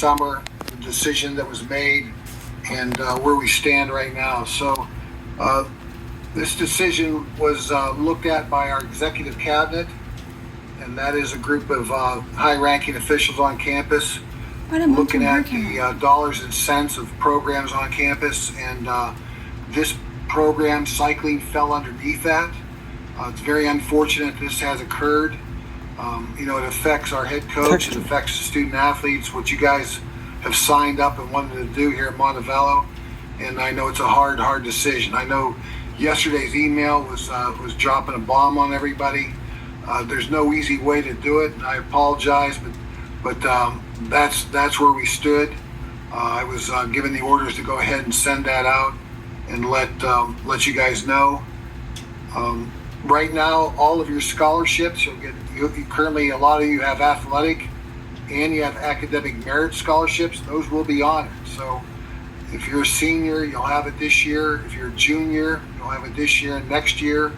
summer, the decision that was made, and where we stand right now. So this decision was looked at by our executive cabinet, and that is a group of high-ranking officials on campus looking at the dollars and cents of programs on campus, and this program, cycling, fell underneath that. It's very unfortunate this has occurred. It affects our head coach, it affects the student athletes, what you guys have signed up and wanted to do here at Montevallo, and I know it's a hard decision. I know yesterday's email was dropping a bomb on everybody. There's no easy way to do it, and I apologize, but that's where we stood. I was given the orders to go ahead and send that out and let you guys know. Right now, all of your scholarships, currently a lot of you have athletic and you have academic merit scholarships. Those will be honored. So if you're a senior, you'll have it this year. If you're a junior, you'll have it this year and next year.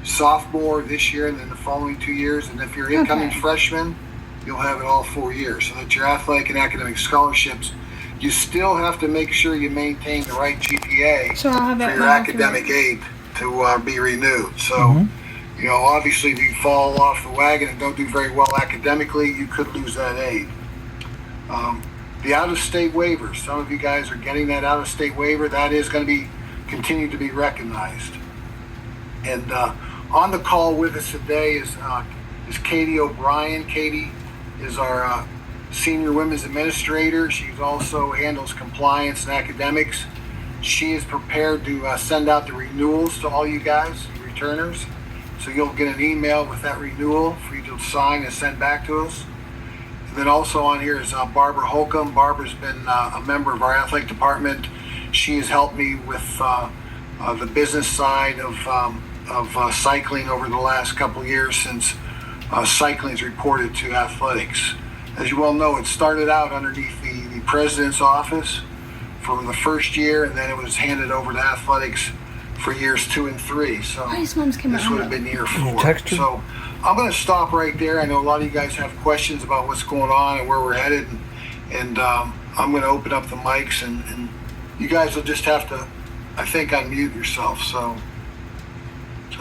Sophomore this year, and then the following 2 years. And if you're incoming freshman, you'll have it all 4 years. So that your athletic and academic scholarships, you still have to make sure you maintain the right GPA for your academic aid to be renewed. So, obviously if you fall off the wagon and don't do very well academically, you could lose that aid. The out-of-state waivers, some of you guys are getting that out-of-state waiver. That is going to continue to be recognized. And on the call with us today is Katie O'Brien. Katie is our senior women's administrator. She also handles compliance and academics. She is prepared to send out the renewals to all you guys, returners. So you'll get an email with that renewal for you to sign and send back to us. And then also on here is Barbara Holcomb. Barbara's been a member of our athletic department. She has helped me with the business side of cycling over the last couple of years since cycling is reported to athletics. As you well know, it started out underneath the president's office for the first year, and then it was handed over to athletics for years 2 and 3. So this would have been year 4. So I'm going to stop right there. I know a lot of you guys have questions about what's going on and where we're headed, and I'm going to open up the mics, and you guys will just have to, I think, unmute yourself. So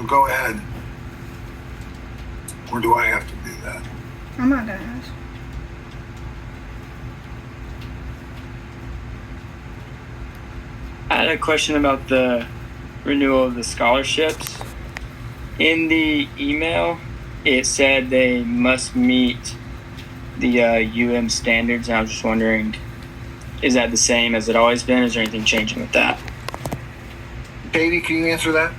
go ahead. Or do I have to do that? I'm not going to ask. I had a question about the renewal of the scholarships. In the email, it said they must meet the UM standards, and I was just wondering, is that the same as it always been? Is there anything changing with that? Katie, can you answer that?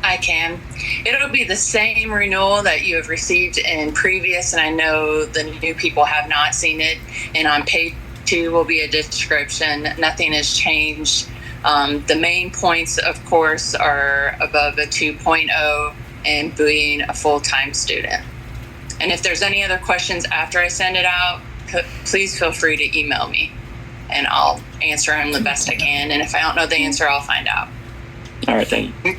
I can. It'll be the same renewal that you have received in previous, and I know the new people have not seen it, and on page 2 will be a description. Nothing has changed. The main points, of course, are above a 2.0 and being a full-time student. And if there's any other questions after I send it out, please feel free to email me, and I'll answer them the best I can. And if I don't know the answer, I'll find out. All right, thank you.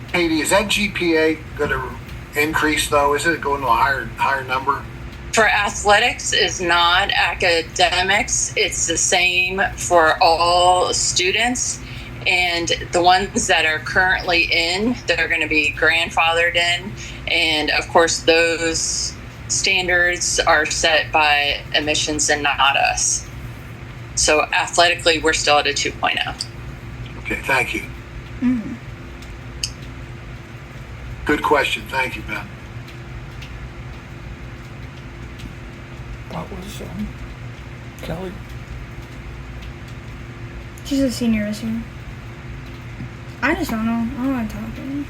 Katie, is that GPA going to increase, though? Is it going to a higher number? For athletics is not. Academics, it's the same for all students. And the ones that are currently in, they're going to be grandfathered in. And of course, those standards are set by admissions and not us. So athletically, we're still at a 2.0. Okay, thank you. Mm-hmm. Good question. Thank you, Ben. What was Kelly? She's a senior this year. I just don't know. I don't want to talk to him.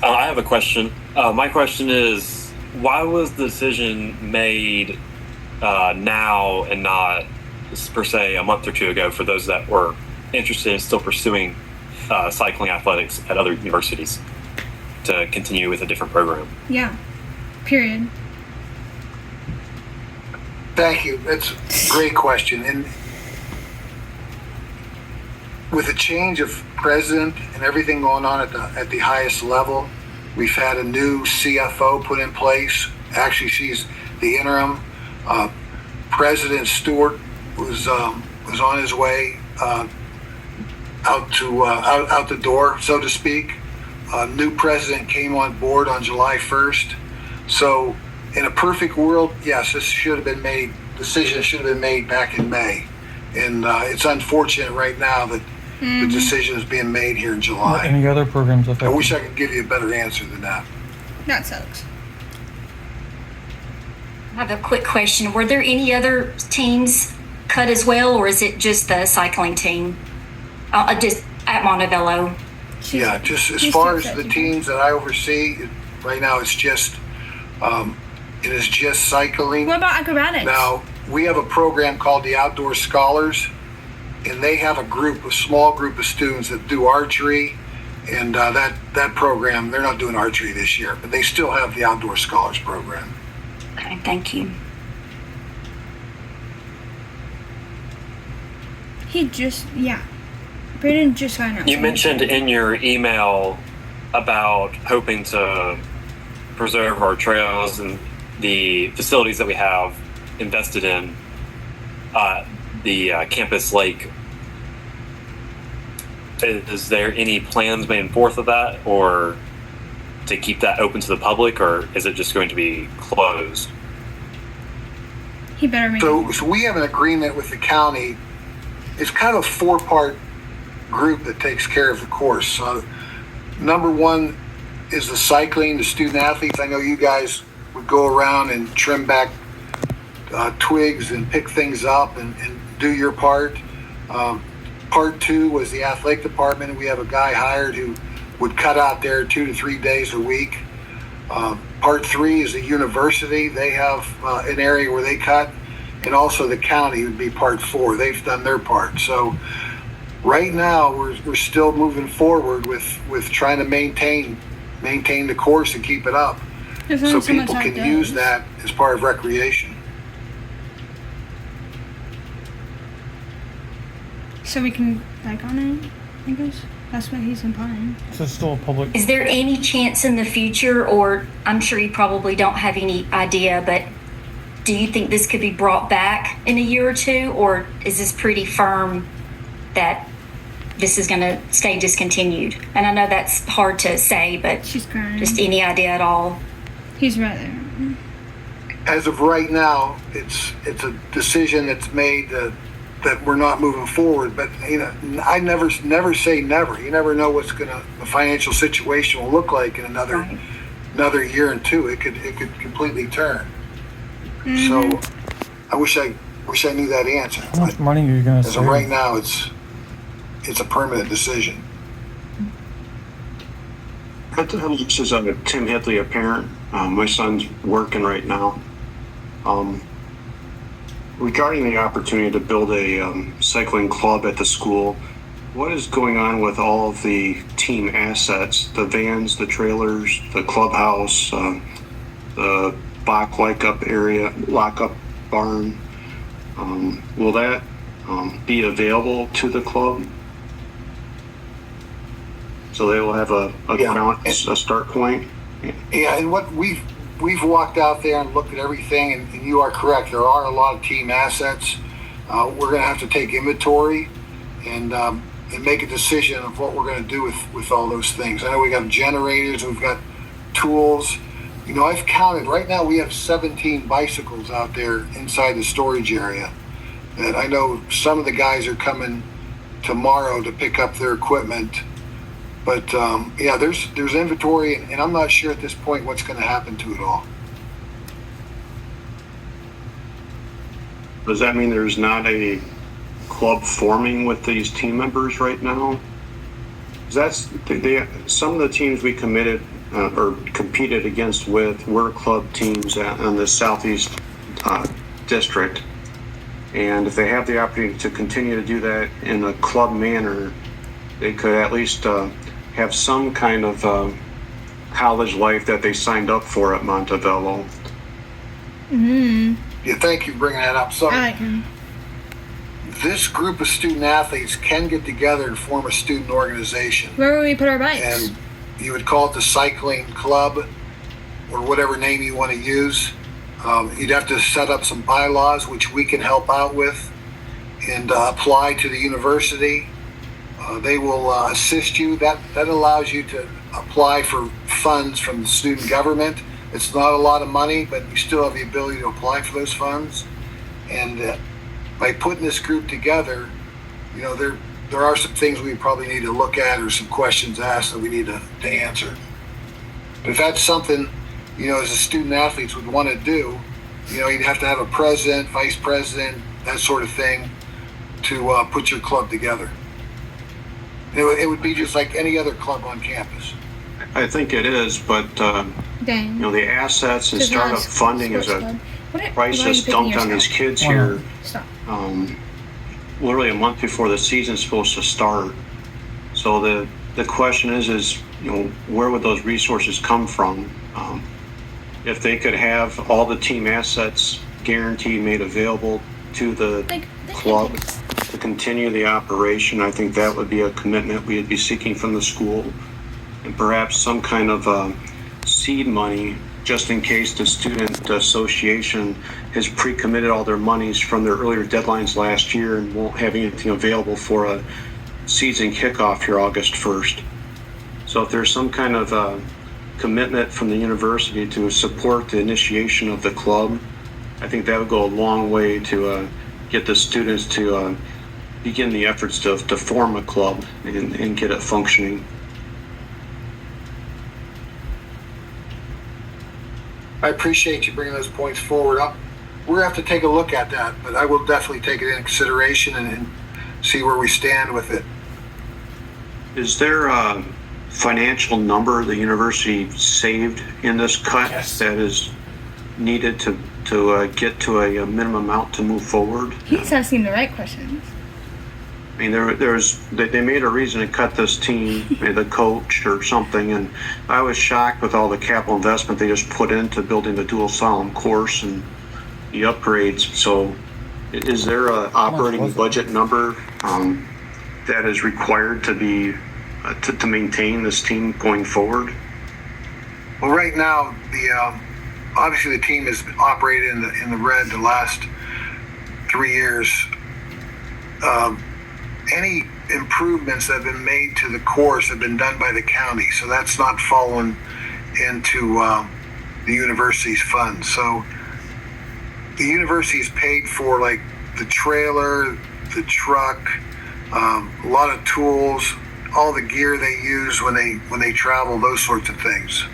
I have a question. My question is, why was the decision made now and not, per se, a month or two ago for those that were interested in still pursuing cycling athletics at other universities to continue with a different program? Yeah. Period. Thank you. That's a great question. And with the change of president and everything going on at the highest level, we've had a new CFO put in place. Actually, she's the interim. President Stewart was on his way out the door, so to speak. New president came on board on July 1st. So in a perfect world, yes, this should have been made. Decision should have been made back in May, and it's unfortunate right now that the decision is being made here in Are July. any other programs I affected? wish I could give you a better answer than that. That sucks. I have a quick question. Were there any other teams cut as well, or is it just the cycling team? Just at Montevello? Yeah, just as she's far as upset the too. teams that I oversee, right now it's just it is just cycling. What about acrobatics? Now, we have a program called the Outdoor Scholars, and they have a small group of students that do archery, and that program, they're not doing archery this year, but they still have the Outdoor Scholars program. Okay, thank you. Brayden just got announced. You mentioned in your email about hoping to preserve our trails and the facilities that we have invested in the campus lake. Is there any plans made forth of that, or to keep that open to the public, or is it just going to be closed? He better make So we have an agreement with the county. It's kind of a 4-part group that takes care of the course. Number one is the cycling, the student athletes. I know you guys would go around and trim back twigs and pick things up and do your part. Part 2 was the athletic department. We have a guy hired who would cut out there 2 to 3 days a week. Part 3 is the university. They have an area where they cut, and also the county would be part 4. They've done their part. So right now we're still moving forward with trying to maintain the course and keep it up, There's so only so much people can outdoors. use that as part of recreation. So we can back on it, I guess. That's what he's implying. This is still a public. Is there any chance in the future, or I'm sure you probably don't have any idea, but do you think this could be brought back in a year or two, or is this pretty firm that this is going to stay discontinued? And I know that's hard to say, but She's crying. just any idea at all? He's right there. As of right now, it's a decision that's made that we're not moving forward. But I never say never. You never know what's the financial situation will look like in another year and two. It could completely turn. So I wish I knew that answer. How much But money are you going to as save? of right now, it's a permanent decision. This is Tim Headley, a parent. My son's working right now. Regarding the opportunity to build a cycling club at the school, what is going on with all of the team assets, the vans, the trailers, the clubhouse, the Bach lockup barn? Will that be available to the club? So they will have a start point? Yeah, and what we've walked out there and looked at everything, and you are correct. There are a lot of team assets. We're going to have to take inventory and make a decision of what we're going to do with all those things. I know we got generators, we've got tools. I've counted. Right now we have 17 bicycles out there inside the storage area. And I know some of the guys are coming tomorrow to pick up their equipment. But there's inventory, and I'm not sure at this point what's going to happen to it all. Does that mean there's not a club forming with these team members right now? 'Cause some of the teams we committed or competed against were club teams on the Southeast District. And if they have the opportunity to continue to do that in a club manner, they could at least have some kind of college life that they signed up for at Montevello. Yeah, thank you for bringing that up. So I like him. this group of student athletes can get together and form a student organization. Where will we put our bikes? And you would call it the cycling club or whatever name you want to use. You'd have to set up some bylaws, which we can help out with, and apply to the university. They will assist you. That allows you to apply for funds from the student government. It's not a lot of money, but you still have the ability to apply for those funds. And by putting this group together, you know, there are some things we probably need to look at or some questions asked that we need to answer. But if that's something, you know, as a student athletes would want to do, you know, you'd have to have a president, vice president, that sort of thing to put your club together. It would be just like any other club on campus. I think it is, but Dang. you know, the assets and Just startup ask funding is sports a club. What price why are that's you picking dumped your on these side? kids here. Stop. Literally a month before the season's supposed to start. So the question is, you know, where would those resources come from? If they could have all the team assets guaranteed made available to the Like, they club can't take to continue the operation, I think that would be a commitment we'd be seeking from the school, and perhaps some kind of seed money just in case the student association has pre-committed all their monies from their earlier deadlines last year and won't have anything available for a season kickoff here August 1st. So if there's some kind of commitment from the university to support the initiation of the club, I think that would go a long way to get the students to begin the efforts to form a club and get it functioning. I appreciate you bringing those points forward. We're going to have to take a look at that, but I will definitely take it into consideration and see where we stand with it. Is there a financial number the university saved in this cut that is needed to get to a minimum amount to move forward? He's asking the right questions. I mean, they made a reason to cut this team, maybe the coach or something, and I was shocked with all the capital investment they just put into building the dual solemn course and the upgrades. So, is there a operating budget number that is required to be to maintain this team going forward? Well, right now, obviously the team has operated in the red the last 3 years. Any improvements that have been made to the course have been done by the county, so that's not fallen into the university's funds. So the university's paid for like the trailer, the truck, a lot of tools, all the gear they use when they travel, those sorts of things.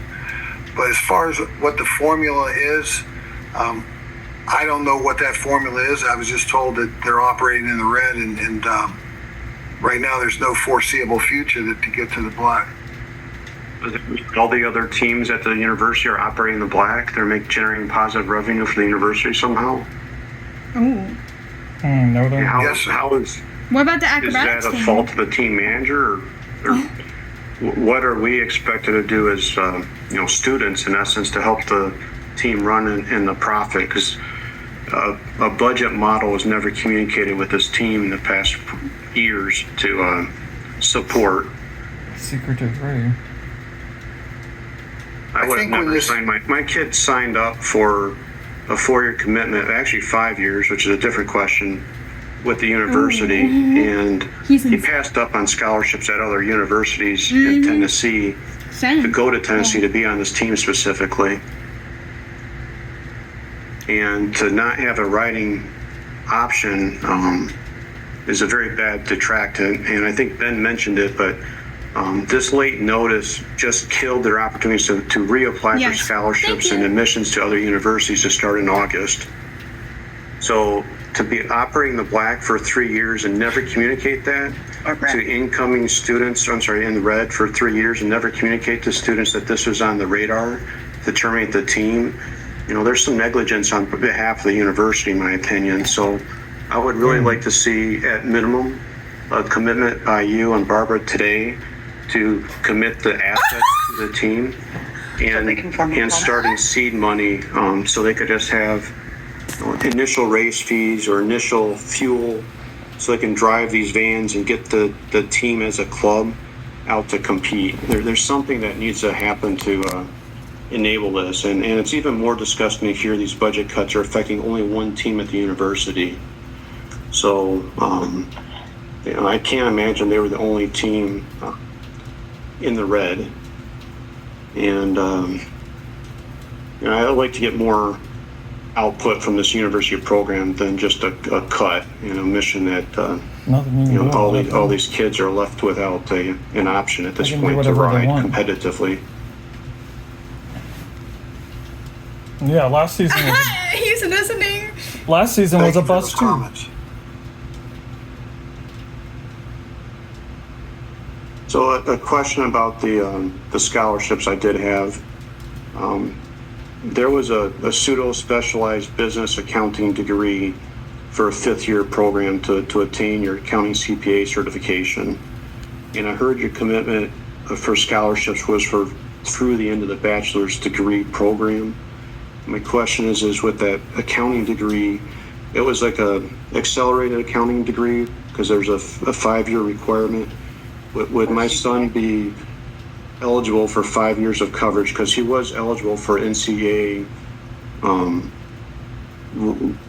But as far as what the formula is, I don't know what that formula is. I was just told that they're operating in the red, and right now there's no foreseeable future to get to the black. All the other teams at the university are operating in the black. They're generating positive revenue for the university somehow. Ooh. No, And how, Yes. how is What about the is acrobatics that a team? fault of the team manager, or what are we expected to do as students in essence to help the team run in the profit? Because a budget model was never communicated with this team in the past years to support. secretive Ray. I would have think when never this- signed my kid signed up for a 4-year commitment, actually 5 years, which is a different question, with the university, and He's he in- passed up on scholarships at other universities in Tennessee Same. to go to Tennessee to be on this team specifically. And to not have a writing option is a very bad detract. And I think Ben mentioned it, but this late notice just killed their opportunities to reapply Yes. for scholarships Thank and you. admissions to other universities to start in August. So to be operating the black for 3 years and never communicate that to incoming students, in the red for 3 years and never communicate to students that this was on the radar to terminate the team, there's some negligence on behalf of the university, in my opinion. So I would really like to see, at minimum, a commitment by you and Barbara today to commit the assets to the team and starting seed money so they could just have initial race fees or initial fuel so they can drive these vans and get the team as a club out to compete. There's something that needs to happen to enable this. And it's even more disgusting to hear these budget cuts are affecting only one team at the university. So, I can't imagine they were the only team in the red. And, I'd like to get more output from this university program than just a cut, mission that, Nothing you can do about it. all these kids are left without an option at this They can do point to whatever they ride want. competitively. Yeah, last season was, He's listening. last season Thank was a you for bust those too. comments. So a question about the scholarships I did have. There was a pseudo-specialized business accounting degree for a fifth-year program to attain your accounting CPA certification. And I heard your commitment for scholarships was through the end of the bachelor's degree program. My question is with that accounting degree, it was like a accelerated accounting degree because there's a 5-year requirement. Would my son be eligible for 5 years of coverage? Because he was eligible for NCAA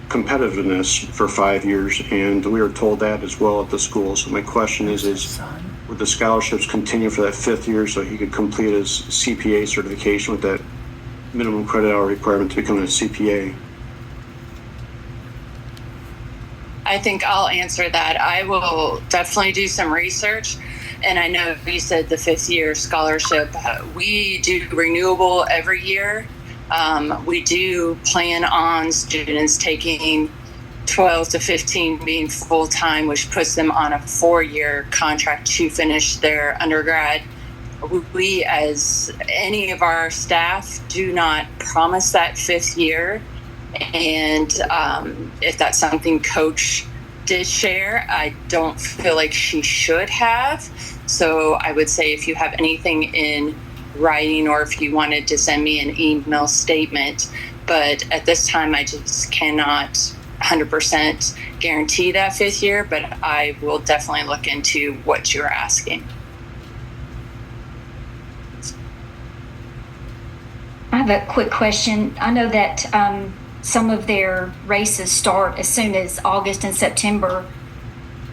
competitiveness for 5 years, and we were told that as well at the school. So my question is would the scholarships continue for that 5th year so he could complete his CPA certification with that minimum credit hour requirement to become a CPA? I think I'll answer that. I will definitely do some research. And I know you said the 5th year scholarship. We do renewable every year. We do plan on students taking 12 to 15 being full-time, which puts them on a 4-year contract to finish their undergrad. We, as any of our staff, do not promise that 5th year. And if that's something Coach did share, I don't feel like she should have. So I would say if you have anything in writing or if you wanted to send me an email statement, but at this time I just cannot 100% guarantee that 5th year, but I will definitely look into what you're asking. I have a quick question. I know that some of their races start as soon as August and September.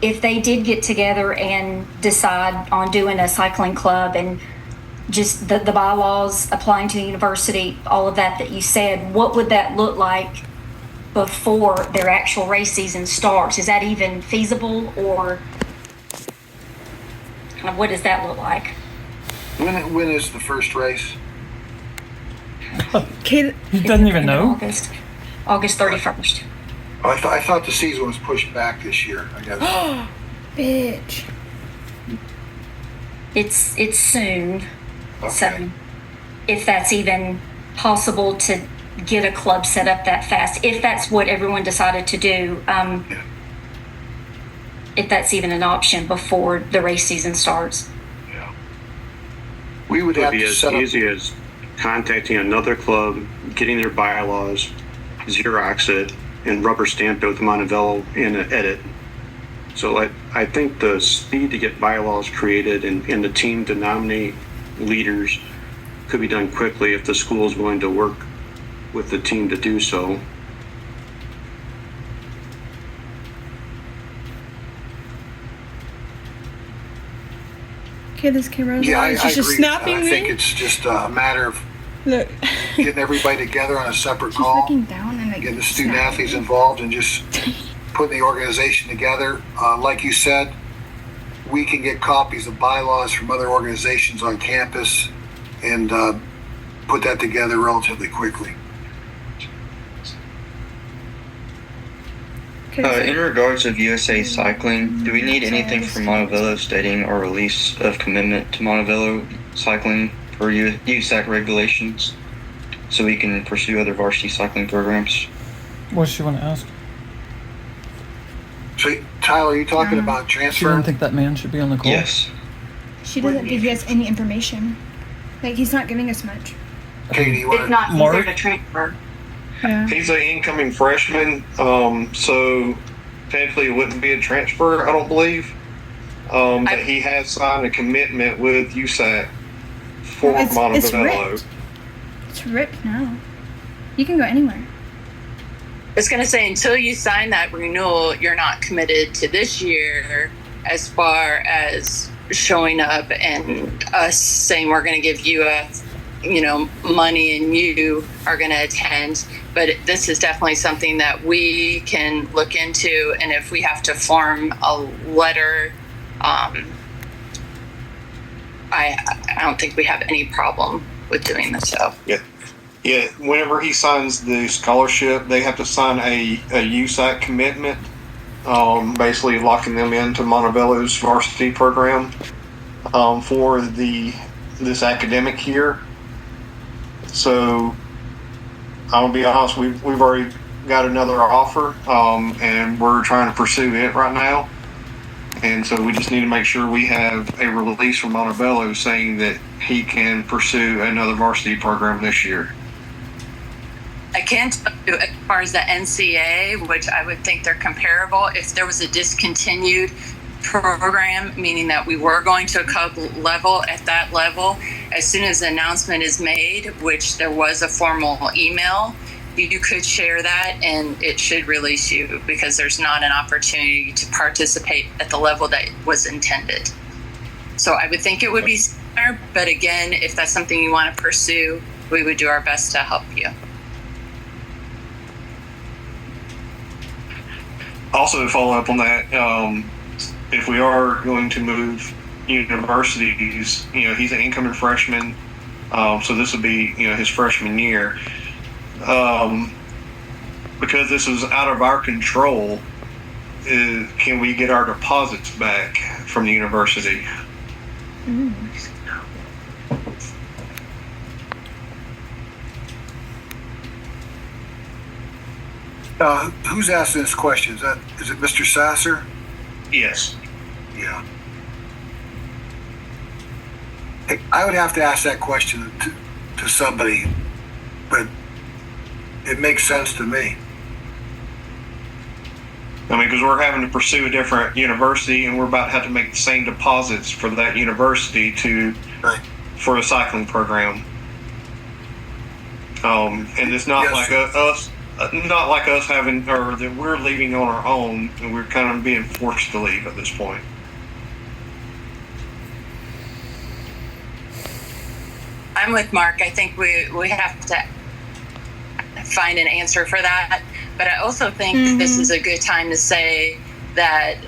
If they did get together and decide on doing a cycling club and just the bylaws applying to the university, all of that you said, what would that look like before their actual race season starts? Is that even feasible, or kind of what does that look like? When is the first race? Kate, He doesn't even know. August 31st. Oh, I thought the season was pushed back this year. I guess. bitch. It's soon. Okay. So if that's even possible to get a club set up that fast, if that's what everyone decided to do, if that's even an option before the race season starts. Yeah. We would It would have be to as set up. easy as contacting another club, getting their bylaws, Xerox it, and rubber stamp it with Montevello in an edit. So I think the speed to get bylaws created and the team to nominate leaders could be done quickly if the school is willing to work with the team to do so. Okay, this camera Yeah, I she's agree. just with that. snapping I think me. it's just a matter of Look. getting everybody together on a separate She's call, looking down and like getting the student snapping. athletes involved, and just putting the organization together. Like you said, we can get copies of bylaws from other organizations on campus and put that together relatively quickly. Okay, In regards of USA Cycling, do we need anything from Montevello stating our release of commitment to Montevello Cycling for USAC regulations so we can pursue other varsity cycling programs? What does she want to ask? So, Tyler, are you talking Yeah. about She transfer? didn't think that man should be on the call. Yes. she doesn't think he has any information. Like, he's not giving us much. Katie, you want to? not Mark? considered a transfer. Yeah. He's an incoming freshman, so technically it wouldn't be a transfer, I don't believe. But he has signed a commitment with USAC for It's Montevello. ripped. It's it's ripped now. You can go anywhere. I was going to say, until you sign that renewal, you're not committed to this year as far as showing up and us saying we're going to give you money and you are going to attend. But this is definitely something that we can look into. And if we have to form a letter, I don't think we have any problem with doing this. So Yeah, whenever he signs the scholarship, they have to sign a USAC commitment, basically locking them into Montebello's varsity program for this academic year. So I'll be honest, we've already got another offer, and we're trying to pursue it right now. And so we just need to make sure we have a release from Montebello saying that he can pursue another varsity program this year. I can tell you, as far as the NCA, which I would think they're comparable, if there was a discontinued program, meaning that we were going to a club level at that level, as soon as the announcement is made, which there was a formal email, you could share that and it should release you because there's not an opportunity to participate at the level that was intended. So I would think it would be similar, but again, if that's something you want to pursue, we would do our best to help you. Also, to follow up on that, if we are going to move universities, he's an incoming freshman, so this would be, his freshman year. Because this is out of our control, can we get our deposits back from the university? Who's asking this question? Is it Mr. Sasser? Yes. Yeah. Hey, I would have to ask that question to somebody, but it makes sense to me. I mean, because we're having to pursue a different university, and we're about to have to make the same deposits for that university for a cycling program. And it's not like us. Not like us having, or that we're leaving on our own, and we're kind of being forced to leave at this point. I'm with Mark. I think we have to find an answer for that. But I also think this is a good time to say that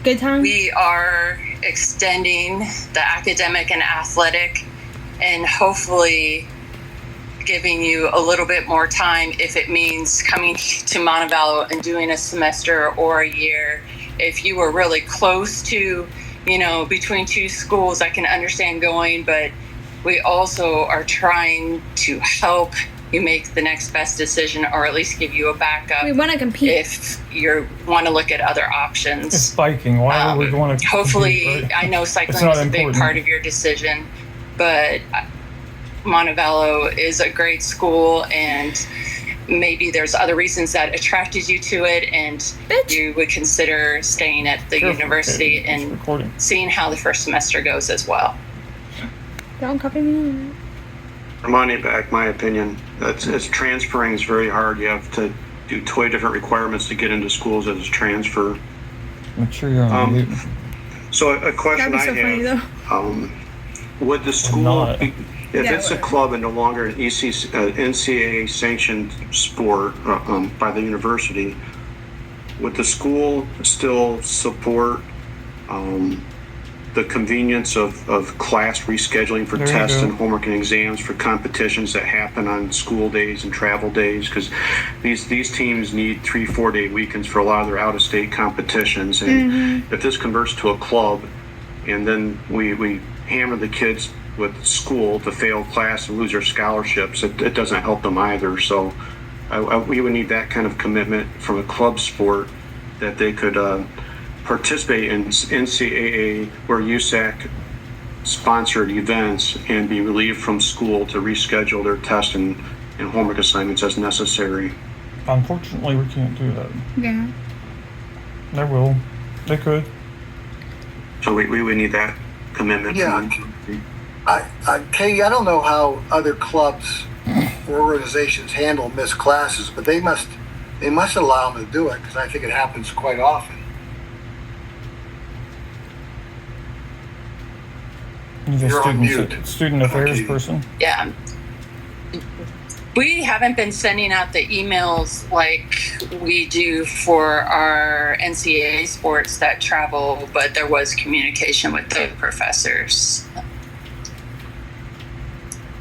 we are extending the academic and athletic, and hopefully giving you a little bit more time if it means coming to Montebello and doing a semester or a year. If you were really close to, between two schools, I can understand going, but we also are trying to help you make the next best decision, or at least give you a backup. We want to compete. If you want to look at other options. It's biking. Why would we want to hopefully, compete, right? I know cycling is a big part of your decision, but Montebello is a great school, and maybe there's other reasons that attracted you to it, and you would consider staying at the university and seeing how the first semester goes as well. Don't copy me. Money back, my opinion. It's transferring is very hard. You have to do 20 different requirements to get into schools as a transfer. Make sure you're on mute. So a question That'd be so funny, though. Would the school, if it's a club and no longer an NCAA sanctioned sport by the university, would the school still support the convenience of class rescheduling for tests and homework and exams for competitions that happen on school days and travel days? Because these teams need 3-4 day weekends for a lot of their out-of-state competitions. And if this converts to a club, and then we hammer the kids with school to fail class and lose their scholarships, it doesn't help them either. So we would need that kind of commitment from a club sport, that they could participate in NCAA or USAC sponsored events and be relieved from school to reschedule their tests and homework assignments as necessary. Unfortunately, we can't do that. Yeah. They will. They could. So we would need that commitment. Yeah. Katie, I don't know how other clubs organizations handle missed classes, but they must allow them to do it, because I think it happens quite often. He's a You're on student affairs Okay. person. Yeah. We haven't been sending out the emails like we do for our NCAA sports that travel, but there was communication with the professors.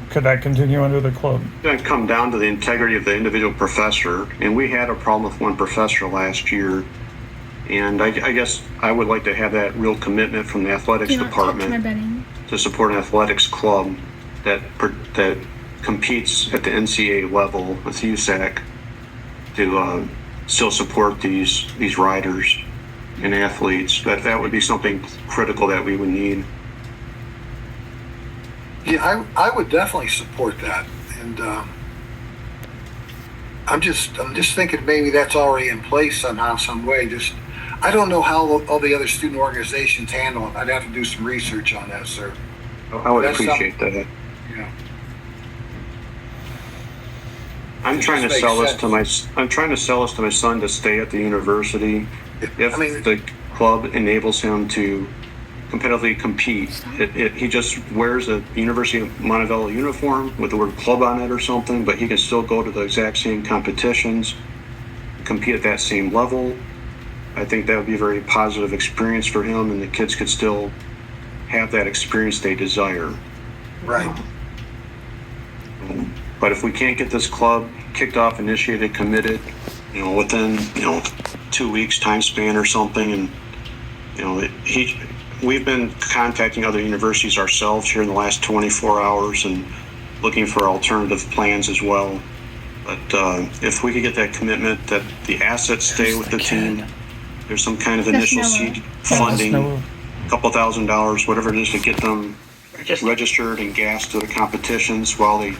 Could that continue under the club? It's going to come down to the integrity of the individual professor, and we had a problem with one professor last year, and I guess I would like to have that real commitment from the athletics Do not touch my department bedding. to support an athletics club that competes at the NCAA level with USAC to still support these riders and athletes. That would be something critical that we would need. Yeah, I would definitely support that, and I'm just thinking maybe that's already in place somehow, some way. Just I don't know how all the other student organizations handle it. I'd have to do some research on that, sir. I would That's appreciate that. Yeah. I'm trying to makes sell this sense. to my son to stay at the university. If I mean- the club enables him to competitively compete, he just wears a University of Montevallo uniform with the word club on it or something, but he can still go to the exact same competitions, compete at that same level. I think that would be a very positive experience for him, and the kids could still have that experience they desire. Right. But if we can't get this club kicked off, initiated, committed, within 2 weeks time span or something, and we've been contacting other universities ourselves here in the last 24 hours and looking for alternative plans as well. But if we could get that commitment that the assets stay with the team, there's some kind of That's initial Noah. seed funding, Noah. a couple $1,000s, whatever it is, to get them registered and gassed to the competitions while they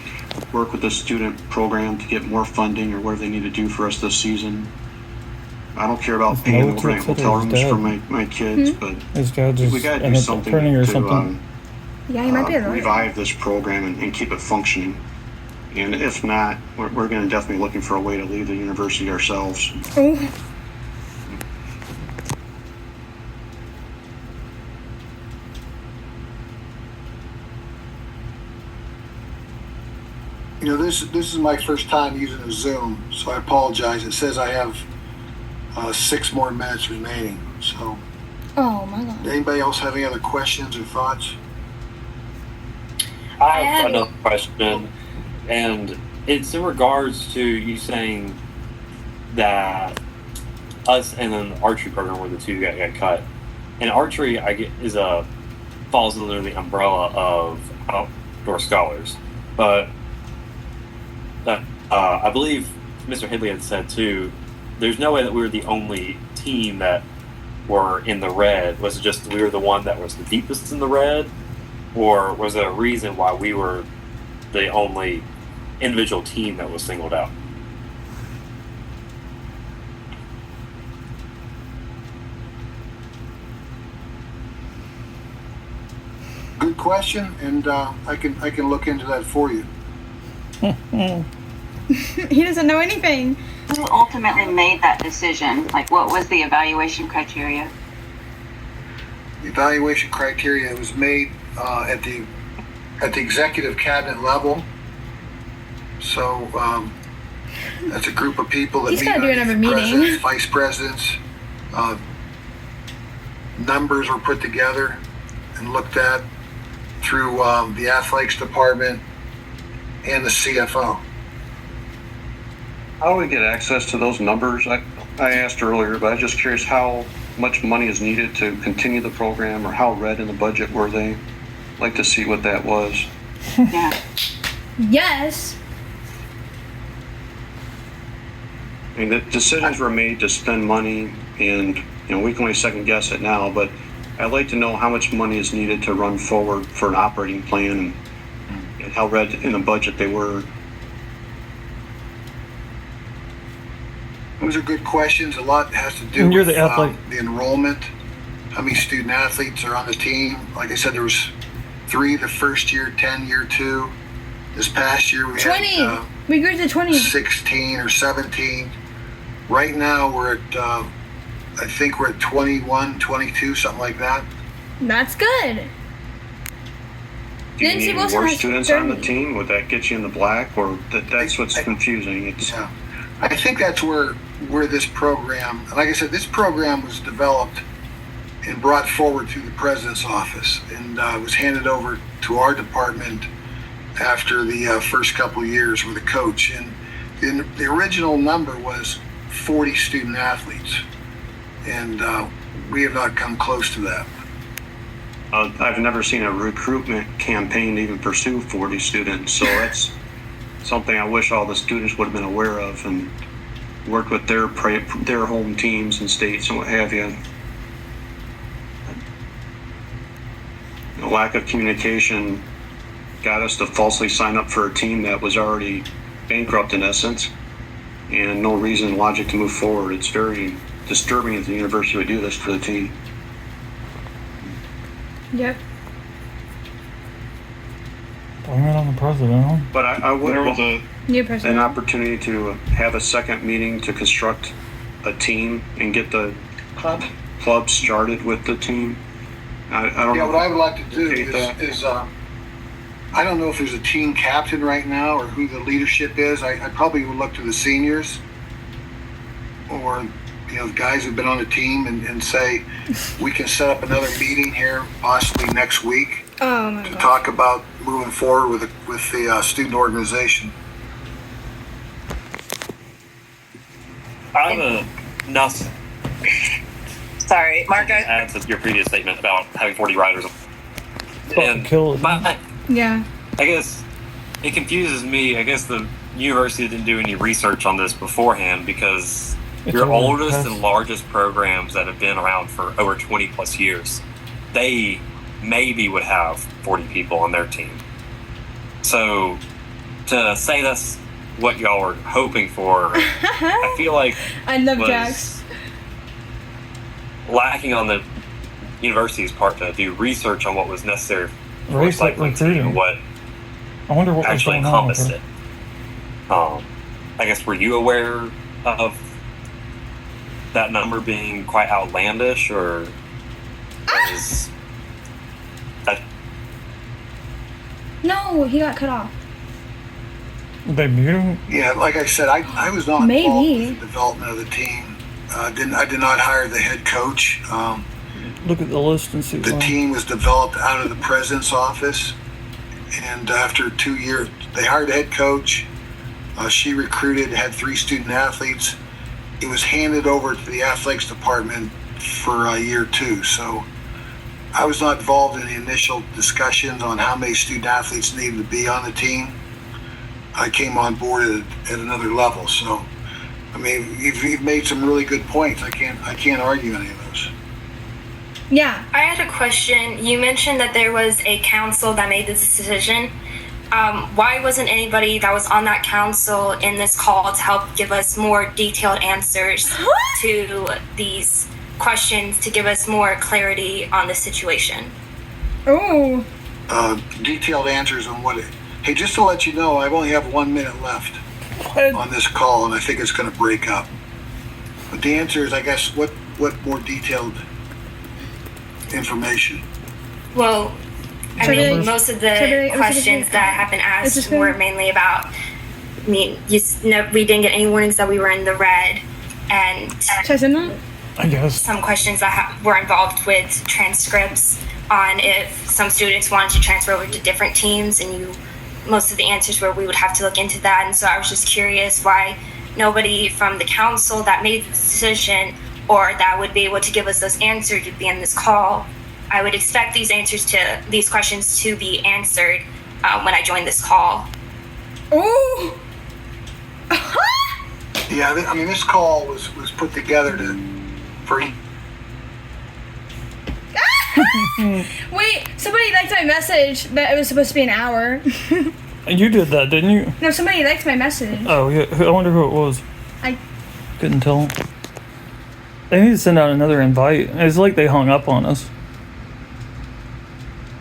work with the student program to get more funding or whatever they need to do for us this season. I don't care about It's paying Noah overnight Twitter hotel is rooms dead. for my kids, but His dad just we got to do ended up something printing or to something. Yeah, you might be right. revive this program and keep it functioning. And if not, we're going to definitely be looking for a way to leave the university ourselves. Oh, This is my first time using a Zoom, so I apologize. It says I have 6 more minutes remaining. So, oh my God. anybody else have any other questions or thoughts? I have another question, and it's in regards to you saying that us and then the archery program were the two that got cut. And archery, falls under the umbrella of outdoor scholars, but I believe Mr. Hidley had said too, there's no way that we were the only team that were in the red. Was it just we were the one that was the deepest in the red, or was there a reason why we were the only individual team that was singled out? Good question, and I can look into that for you. He doesn't know anything. Who ultimately made that decision? Like, what was the evaluation criteria? The evaluation criteria was made at the executive cabinet level. So that's a group of people that He's meet gotta do another underneath meeting. presidents, vice presidents. Numbers were put together and looked at through the athletics department and the CFO. How do we get access to those numbers? I asked earlier, but I was just curious how much money is needed to continue the program, or how red in the budget were they? I'd like to see what that was. Yeah. Yes. I mean, the decisions were made to spend money, and we can only second guess it now, but I'd like to know how much money is needed to run forward for an operating plan, and how red in the budget they were. Those are good questions. A lot has to do And you're with the athlete. the enrollment, how many student athletes are on the team. Like I said, there was 3 the first year, 10 year 2. This past year we 20. had We grew to 20. 16 or 17. Right now we're at, I think we're at 21, 22, something like that. That's good. Do you Lindsay need Wilson more has students on the 30. team? Would that get you in the black, or that's what's confusing? It's Yeah. I think that's where this program, like I said, this program was developed and brought forward through the president's office, and was handed over to our department after the first couple of years with a coach. And the original number was 40 student athletes, and we have not come close to that. I've never seen a recruitment campaign even pursue 40 students, so that's something I wish all the students would have been aware of and worked with their home teams and states and what have you. The lack of communication got us to falsely sign up for a team that was already bankrupt in essence, and no reason and logic to move forward. It's very disturbing that the university would do this for the team. Yep. Blame it on the president, huh? But I would There was want New an president. opportunity to have a second meeting to construct a team and get the club started with the team. I don't Yeah, know. what I would like to do Okay, that- is I don't know if there's a team captain right now or who the leadership is. I probably would look to the seniors or, the guys who've been on the team and say, we can set up another meeting here possibly next week Oh my to god. talk about moving forward with the student organization. I have nothing Sorry, Mark. to add to your previous statement about having 40 riders. Fucking kill it. Yeah. I guess it confuses me. I guess the university didn't do any research on this beforehand because It's your a really oldest tough- and largest programs that have been around for over 20 plus years, they maybe would have 40 people on their team. So to say that's what y'all were hoping for, I feel like I love was Jax. lacking on the university's part to do research on what was necessary for a Race like cycling team recruiting. and what I wonder what was actually going on with encompassed her. it. I guess, were you aware of that number being quite outlandish, or is that No, he got cut off. They mute him? Yeah, like I said, I was not Maybe. involved with the development of the team. I did not hire the head coach. Look at the list and see The why. team was developed out of the president's office, and after 2 years, they hired a head coach. She recruited, had 3 student athletes. It was handed over to the athletics department for year 2. So I was not involved in the initial discussions on how many student athletes needed to be on the team. I came on board at another level. So, I mean, you've made some really good points. I can't argue any of those. Yeah. I had a question. You mentioned that there was a council that made this decision. Why wasn't anybody that was on that council in this call to help give us more detailed answers to these questions, to give us more clarity on the situation? Oh. Detailed answers on what it. Hey, just to let you know, I only have 1 minute left What? on this call, and I think it's going to break up. But the answer is, I guess, what more detailed information? Well, I Should mean, I- most of should I- the questions that have been Is this asked good? were mainly about, I mean, we didn't get any warnings that we were in the red, and Should I send that? I guess. some questions that were involved with transcripts on if some students wanted to transfer over to different teams, and most of the answers were we would have to look into that. And so I was just curious why nobody from the council that made the decision or that would be able to give us those answers would be in this call. I would expect these questions to be answered when I joined this call. Oh. Yeah, I mean, this call was put together for. Wait, somebody liked my message that it was supposed to be an hour. You did that, didn't you? No, somebody liked my message. Oh, yeah. I wonder who it was. I Couldn't tell. They need to send out another invite. It's like they hung up on us.